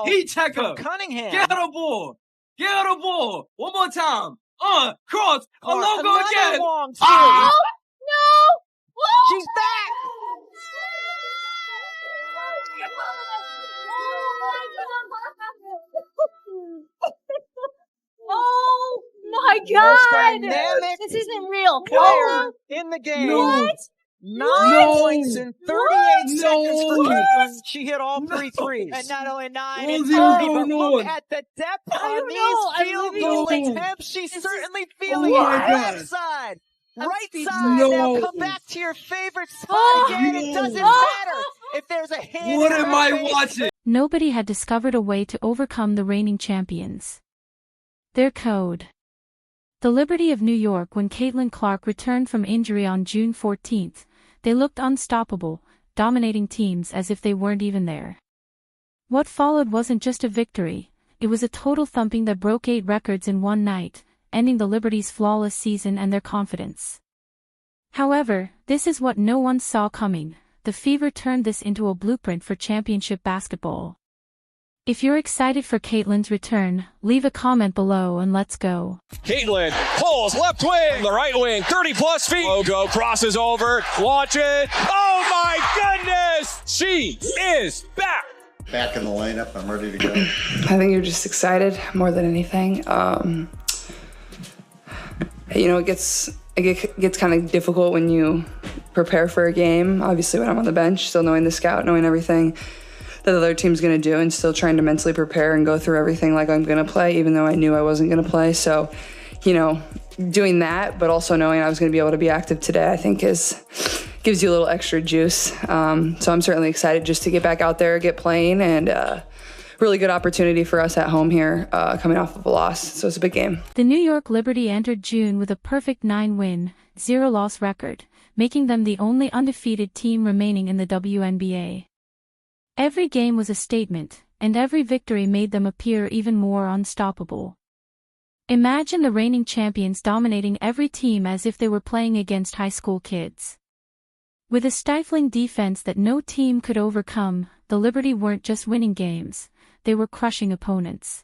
Heat checker. Cunningham. Get her the ball. Get her the ball. One more time. Cross. A logo again. Oh, no. She's back. Oh my God! Dynamic This isn't real. player in the game. What? 9 points in 38 seconds for No. Caitlin. She hit all 3 threes. And not only 9 What and is 30, going but look on? at the depth I on don't know. these field goal living- attempts. She's This is- certainly feeling Oh it. my God. Left side, I'm right speechless. side. Now No. come back to your favorite spot Oh, again. It doesn't no. matter if there's a hand What in am her I face. watching? Nobody had discovered a way to overcome the reigning champions. Their code. The Liberty of New York. When Caitlin Clark returned from injury on June 14th, they looked unstoppable, dominating teams as if they weren't even there. What followed wasn't just a victory, it was a total thumping that broke 8 records in one night, ending the Liberty's flawless season and their confidence. However, this is what no one saw coming. The Fever turned this into a blueprint for championship basketball. If you're excited for Caitlin's return, leave a comment below and let's go. Caitlin pulls left wing, the right wing, 30-plus feet. Logo crosses over, watch it. Oh my goodness! She is back! Back in the lineup, I'm ready to go. I think you're just excited more than anything. It gets kind of difficult when you prepare for a game. Obviously, when I'm on the bench, still knowing the scout, knowing everything that the other team's going to do, and still trying to mentally prepare and go through everything like I'm going to play, even though I knew I wasn't going to play. So, doing that, but also knowing I was going to be able to be active today, I think gives you a little extra juice. So I'm certainly excited just to get back out there, get playing, and really good opportunity for us at home here, coming off of a loss. So it's a big game. The New York Liberty entered June with a perfect 9-win, 0-loss record, making them the only undefeated team remaining in the WNBA. Every game was a statement, and every victory made them appear even more unstoppable. Imagine the reigning champions dominating every team as if they were playing against high school kids. With a stifling defense that no team could overcome, the Liberty weren't just winning games, they were crushing opponents.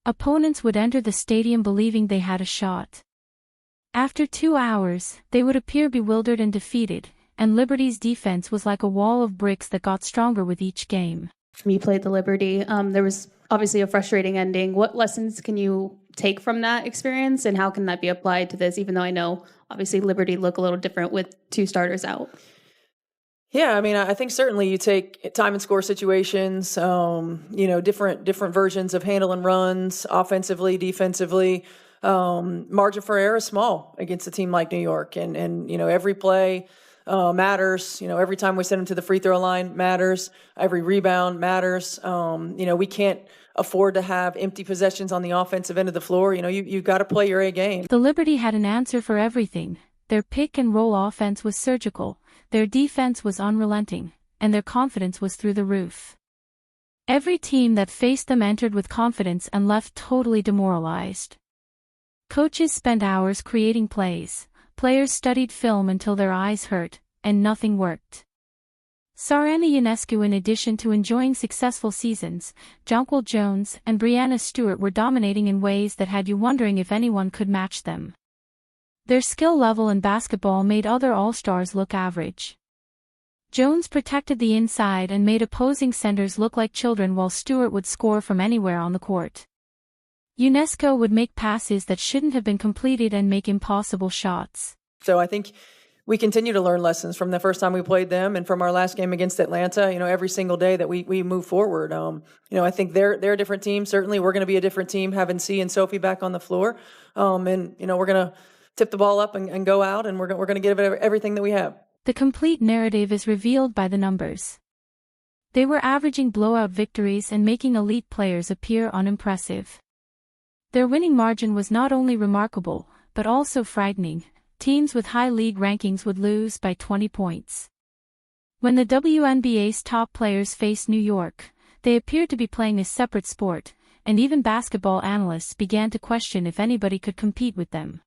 Opponents would enter the stadium believing they had a shot. After 2 hours, they would appear bewildered and defeated, and Liberty's defense was like a wall of bricks that got stronger with each game. You played the Liberty. There was obviously a frustrating ending. What lessons can you take from that experience, and how can that be applied to this, even though I know obviously Liberty look a little different with 2 starters out? Yeah, I mean, I think certainly you take time and score situations, different versions of handling runs, offensively, defensively. Margin for error is small against a team like New York, and every play matters. Every time we send them to the free throw line matters. Every rebound matters. We can't afford to have empty possessions on the offensive end of the floor. You've got to play your A game. The Liberty had an answer for everything. Their pick-and-roll offense was surgical, their defense was unrelenting, and their confidence was through the roof. Every team that faced them entered with confidence and left totally demoralized. Coaches spent hours creating plays, players studied film until their eyes hurt, and nothing worked. Sarana Ionescu, in addition to enjoying successful seasons, Jonquil Jones and Brianna Stewart were dominating in ways that had you wondering if anyone could match them. Their skill level in basketball made other All-Stars look average. Jones protected the inside and made opposing centers look like children, while Stewart would score from anywhere on the court. Ionescu would make passes that shouldn't have been completed and make impossible shots. So I think we continue to learn lessons from the first time we played them and from our last game against Atlanta, every single day that we move forward. I think they're a different team. Certainly we're going to be a different team having C and Sophie back on the floor. We're going to tip the ball up and go out, and we're going to give it everything that we have. The complete narrative is revealed by the numbers. They were averaging blowout victories and making elite players appear unimpressive. Their winning margin was not only remarkable, but also frightening. Teams with high league rankings would lose by 20 points. When the WNBA's top players faced New York, they appeared to be playing a separate sport, and even basketball analysts began to question if anybody could compete with them.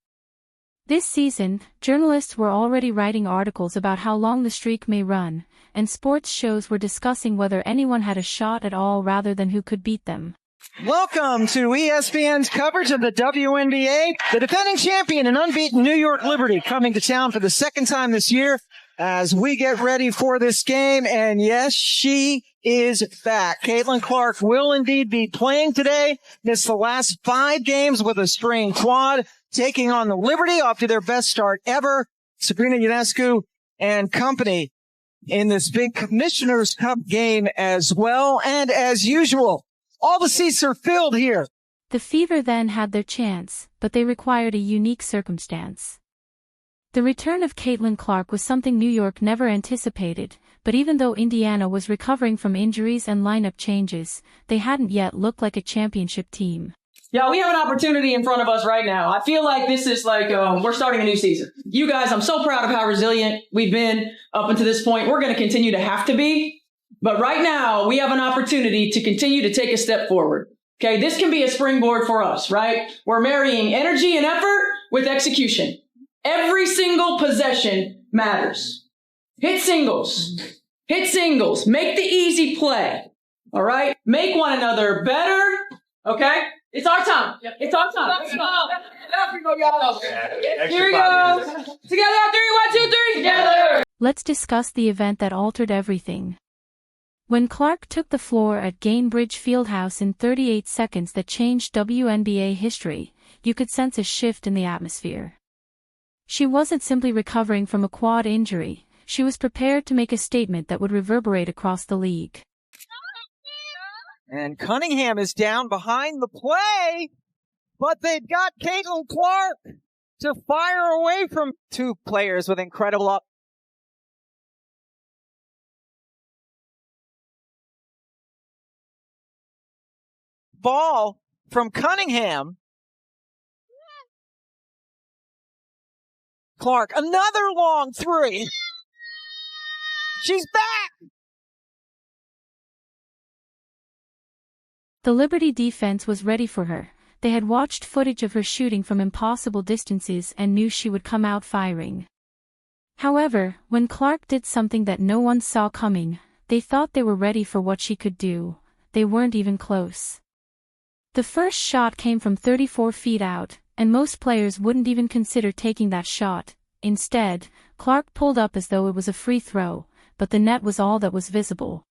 This season, journalists were already writing articles about how long the streak may run, and sports shows were discussing whether anyone had a shot at all rather than who could beat them. Welcome to ESPN's coverage of the WNBA. The defending champion and unbeaten New York Liberty coming to town for the second time this year as we get ready for this game. And yes, she is back. Caitlin Clark will indeed be playing today. Missed the last 5 games with a strained quad, taking on the Liberty off to their best start ever. Sabrina Ionescu and company in this big Commissioner's Cup game as well. And as usual, all the seats are filled here. The Fever then had their chance, but they required a unique circumstance. The return of Caitlin Clark was something New York never anticipated, but even though Indiana was recovering from injuries and lineup changes, they hadn't yet looked like a championship team. Yeah, we have an opportunity in front of us right now. I feel like this is like we're starting a new season. You guys, I'm so proud of how resilient we've been up until this point. We're going to continue to have to be. But right now, we have an opportunity to continue to take a step forward. Okay, this can be a springboard for us, right? We're marrying energy and effort with execution. Every single possession matters. Hit singles. Hit singles. Make the easy play. All right? Make one another better. Okay? It's our time. It's our time. Let's go. Here we go. Together on 3, 1, 2, 3. Together. Let's discuss the event that altered everything. When Clark took the floor at Gainbridge Fieldhouse in 38 seconds that changed WNBA history, you could sense a shift in the atmosphere. She wasn't simply recovering from a quad injury, she was prepared to make a statement that would reverberate across the league. And Cunningham is down behind the play, but they've got Caitlin Clark to fire away from 2 players with incredible ball from Cunningham. Clark, another long 3. She's back! The Liberty defense was ready for her. They had watched footage of her shooting from impossible distances and knew she would come out firing. However, when Clark did something that no one saw coming, they thought they were ready for what she could do. They weren't even close. The first shot came from 34 feet out, and most players wouldn't even consider taking that shot. Instead, Clark pulled up as though it was a free throw, but the net was all that was visible.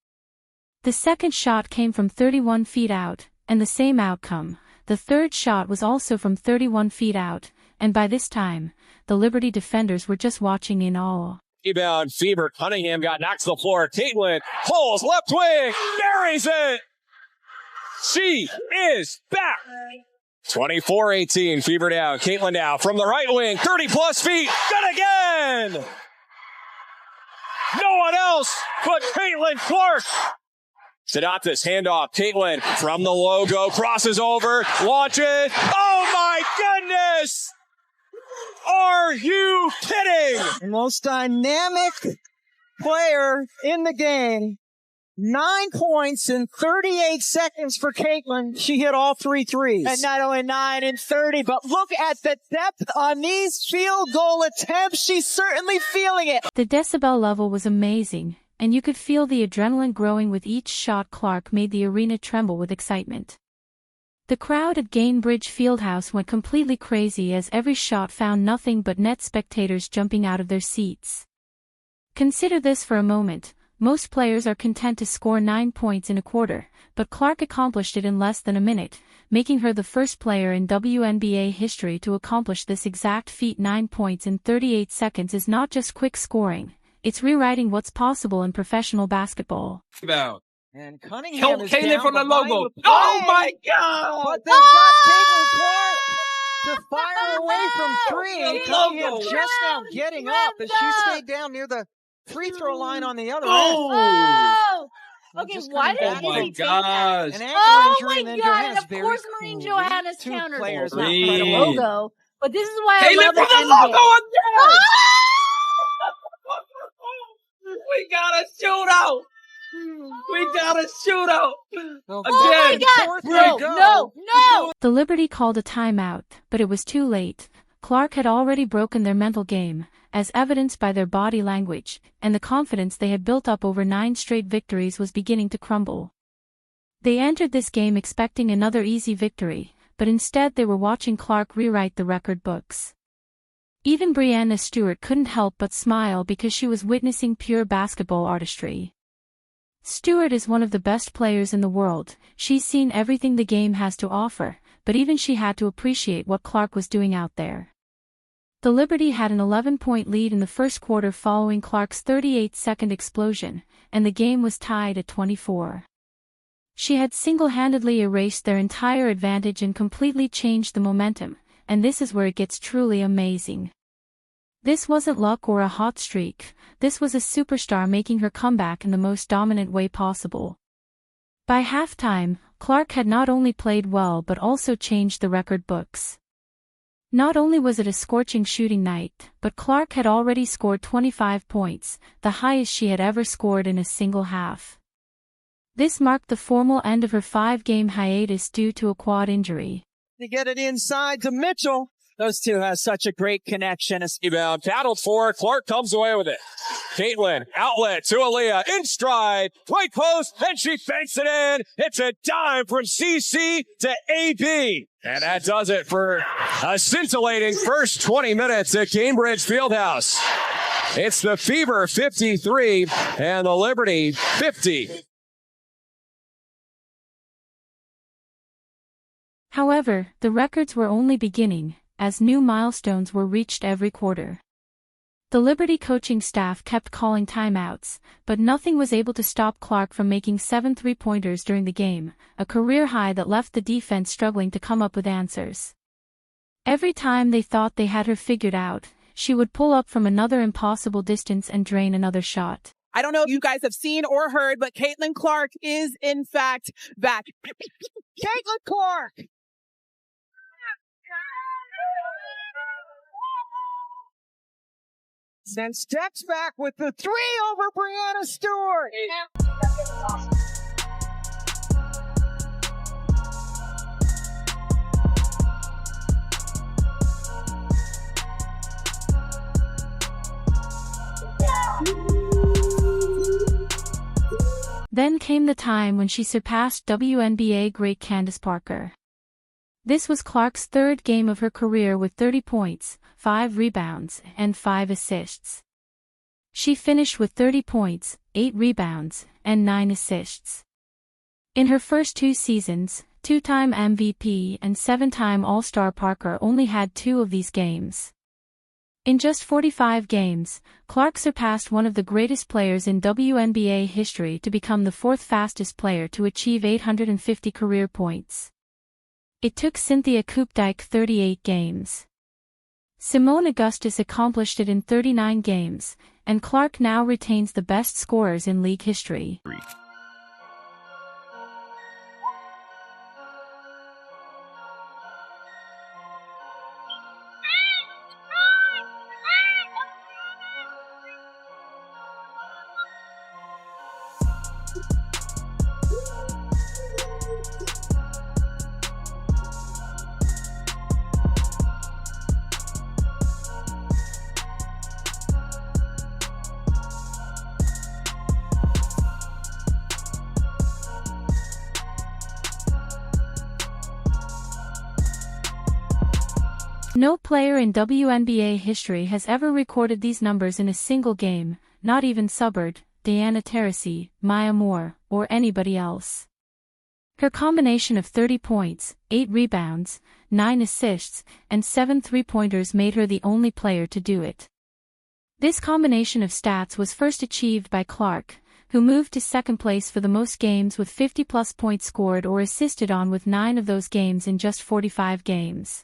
The second shot came from 31 feet out, and the same outcome. The third shot was also from 31 feet out, and by this time, the Liberty defenders were just watching in awe. Rebound, Fever. Cunningham got knocked to the floor. Caitlin pulls left wing, buries it. She is back. 24-18, Fever down. Caitlin down from the right wing, 30-plus feet. Good again. No one else but Caitlin Clark. Sedatis, handoff. Caitlin from the logo, crosses over, launches. Oh my goodness! Are you kidding? The most dynamic player in the game. 9 points in 38 seconds for Caitlin. She hit all 3 threes. And not only 9 and 30, but look at the depth on these field goal attempts. She's certainly feeling it. The decibel level was amazing, and you could feel the adrenaline growing with each shot. Clark made the arena tremble with excitement. The crowd at Gainbridge Fieldhouse went completely crazy as every shot found nothing but net spectators jumping out of their seats. Consider this for a moment. Most players are content to score 9 points in a quarter, but Clark accomplished it in less than a minute, making her the first player in WNBA history to accomplish this exact feat. 9 points in 38 seconds is not just quick scoring, it's rewriting what's possible in professional basketball. And Cunningham is Caitlin down from the behind logo. the Oh play, my God! But they've got Caitlin Clark to fire away from 3. And Cunningham just now getting up as she stayed down near the free throw line on the other end. Oh! Okay, Just why coming did back. he take that? An ankle Oh injury, and my then God! Johannes And of very course, Marine coolly, Johannes 2 counters players it. not Not Three. for the logo, but this is why I Caitlin love from the the logo NBA. again! We got a shootout! We got a shootout! Oh Oh my Again! God! No! No! No! The Liberty called a timeout, but it was too late. Clark had already broken their mental game, as evidenced by their body language, and the confidence they had built up over 9 straight victories was beginning to crumble. They entered this game expecting another easy victory, but instead they were watching Clark rewrite the record books. Even Breanna Stewart couldn't help but smile because she was witnessing pure basketball artistry. Stewart is one of the best players in the world. She's seen everything the game has to offer, but even she had to appreciate what Clark was doing out there. The Liberty had an 11-point lead in the first quarter following Clark's 38-second explosion, and the game was tied at 24. She had single-handedly erased their entire advantage and completely changed the momentum, and this is where it gets truly amazing. This wasn't luck or a hot streak, this was a superstar making her comeback in the most dominant way possible. By halftime, Clark had not only played well but also changed the record books. Not only was it a scorching shooting night, but Clark had already scored 25 points, the highest she had ever scored in a single half. This marked the formal end of her 5-game hiatus due to a quad injury. To get it inside to Mitchell. Those two have such a great connection. Rebound, battled for. Clark comes away with it. Caitlin, outlet to Aaliyah, in stride, right post, then she fakes it in. It's a dime from CC to AB. And that does it for a scintillating first 20 minutes at Cambridge Fieldhouse. It's the Fever 53 and the Liberty 50. However, the records were only beginning, as new milestones were reached every quarter. The Liberty coaching staff kept calling timeouts, but nothing was able to stop Clark from making 7 3-pointers during the game, a career high that left the defense struggling to come up with answers. Every time they thought they had her figured out, she would pull up from another impossible distance and drain another shot. I don't know if you guys have seen or heard, but Caitlin Clark is in fact back. Caitlin Clark! Then steps back with the 3 over Breanna Stewart. Then came the time when she surpassed WNBA great Candace Parker. This was Clark's 3rd game of her career with 30 points, 5 rebounds, and 5 assists. She finished with 30 points, 8 rebounds, and 9 assists. In her first 2 seasons, 2-time MVP and 7-time All-Star Parker only had 2 of these games. In just 45 games, Clark surpassed one of the greatest players in WNBA history to become the 4th fastest player to achieve 850 career points. It took Cynthia Koopdijk 38 games. Simone Augustus accomplished it in 39 games, and Clark now retains the best scorers in league history. No player in WNBA history has ever recorded these numbers in a single game, not even Subbard, Diana Taurasi, Maya Moore, or anybody else. Her combination of 30 points, 8 rebounds, 9 assists, and 7 3-pointers made her the only player to do it. This combination of stats was first achieved by Clark, who moved to 2nd place for the most games with 50-plus points scored or assisted on with 9 of those games in just 45 games.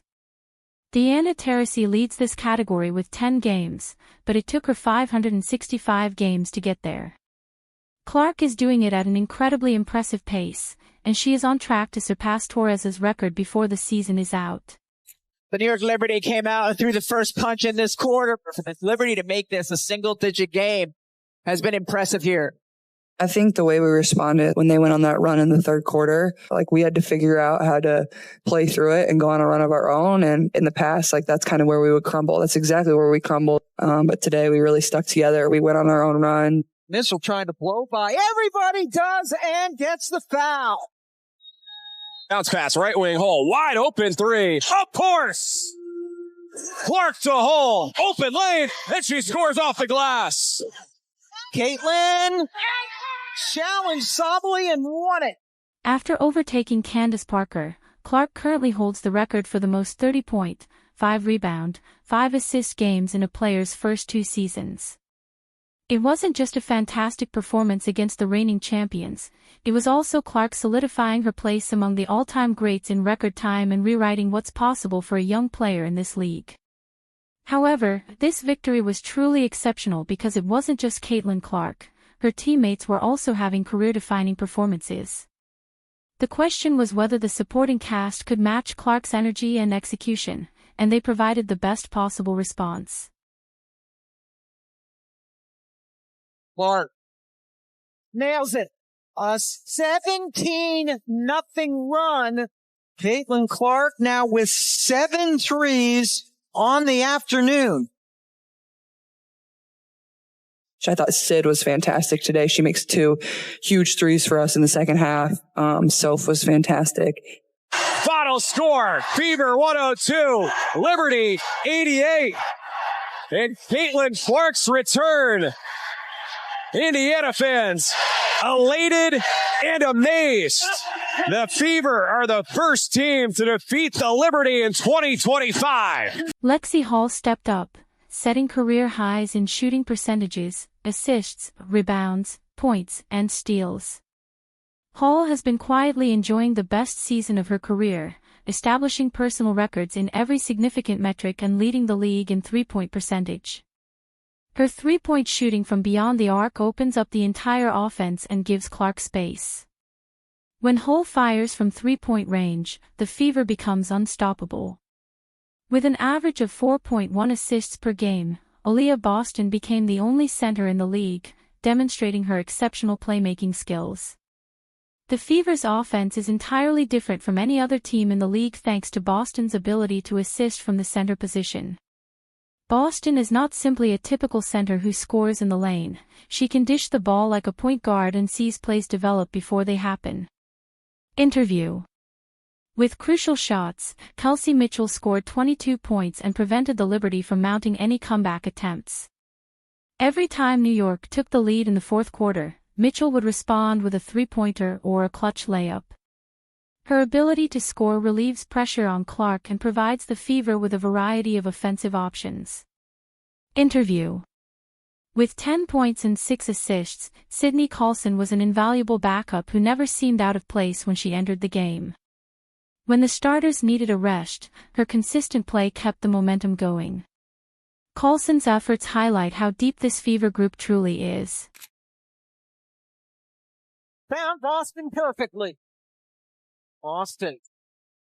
Diana Taurasi leads this category with 10 games, but it took her 565 games to get there. Clark is doing it at an incredibly impressive pace, and she is on track to surpass Torres's record before the season is out. The New York Liberty came out and threw the first punch in this quarter. For the Liberty to make this a single-digit game has been impressive here. I think the way we responded when they went on that run in the third quarter, like we had to figure out how to play through it and go on a run of our own. And in the past, like that's kind of where we would crumble. That's exactly where we crumbled. But today we really stuck together. We went on our own run. Mitchell trying to blow by. Everybody does and gets the foul. Bounce pass, right wing hole, wide open three. Of course. Clark to hole, open lane, and she scores off the glass. Caitlin challenged Sabally and won it. After overtaking Candace Parker, Clark currently holds the record for the most 30-point, 5-rebound, 5-assist games in a player's first 2 seasons. It wasn't just a fantastic performance against the reigning champions, it was also Clark solidifying her place among the all-time greats in record time and rewriting what's possible for a young player in this league. However, this victory was truly exceptional because it wasn't just Caitlin Clark, her teammates were also having career-defining performances. The question was whether the supporting cast could match Clark's energy and execution, and they provided the best possible response. Clark nails it. A 17-0 run. Caitlin Clark now with 7 threes on the afternoon. I thought Sid was fantastic today. She makes 2 huge threes for us in the second half. Soph was fantastic. Final score, Fever 102, Liberty 88. And Caitlin Clark's return. Indiana fans, elated and amazed. The Fever are the first team to defeat the Liberty in 2025. Lexi Hall stepped up, setting career highs in shooting percentages, assists, rebounds, points, and steals. Hall has been quietly enjoying the best season of her career, establishing personal records in every significant metric and leading the league in three-point percentage. Her three-point shooting from beyond the arc opens up the entire offense and gives Clark space. When Hall fires from three-point range, the Fever becomes unstoppable. With an average of 4.1 assists per game, Aaliyah Boston became the only center in the league, demonstrating her exceptional playmaking skills. The Fever's offense is entirely different from any other team in the league thanks to Boston's ability to assist from the center position. Boston is not simply a typical center who scores in the lane, she can dish the ball like a point guard and sees plays develop before they happen. Interview. With crucial shots, Kelsey Mitchell scored 22 points and prevented the Liberty from mounting any comeback attempts. Every time New York took the lead in the fourth quarter, Mitchell would respond with a three-pointer or a clutch layup. Her ability to score relieves pressure on Clark and provides the Fever with a variety of offensive options. Interview. With 10 points and 6 assists, Sydney Carlson was an invaluable backup who never seemed out of place when she entered the game. When the starters needed a rest, her consistent play kept the momentum going. Carlson's efforts highlight how deep this Fever group truly is. Found Boston perfectly. Boston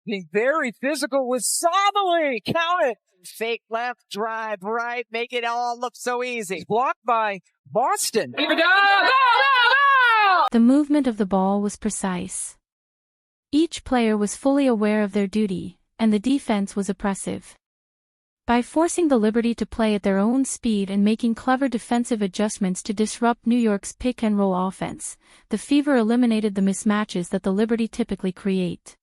being very physical with Sabally. Count it. Fake left, drive right, make it all look so easy. Blocked by Boston. The movement of the ball was precise. Each player was fully aware of their duty, and the defense was oppressive. By forcing the Liberty to play at their own speed and making clever defensive adjustments to disrupt New York's pick-and-roll offense, the Fever eliminated the mismatches that the Liberty typically create.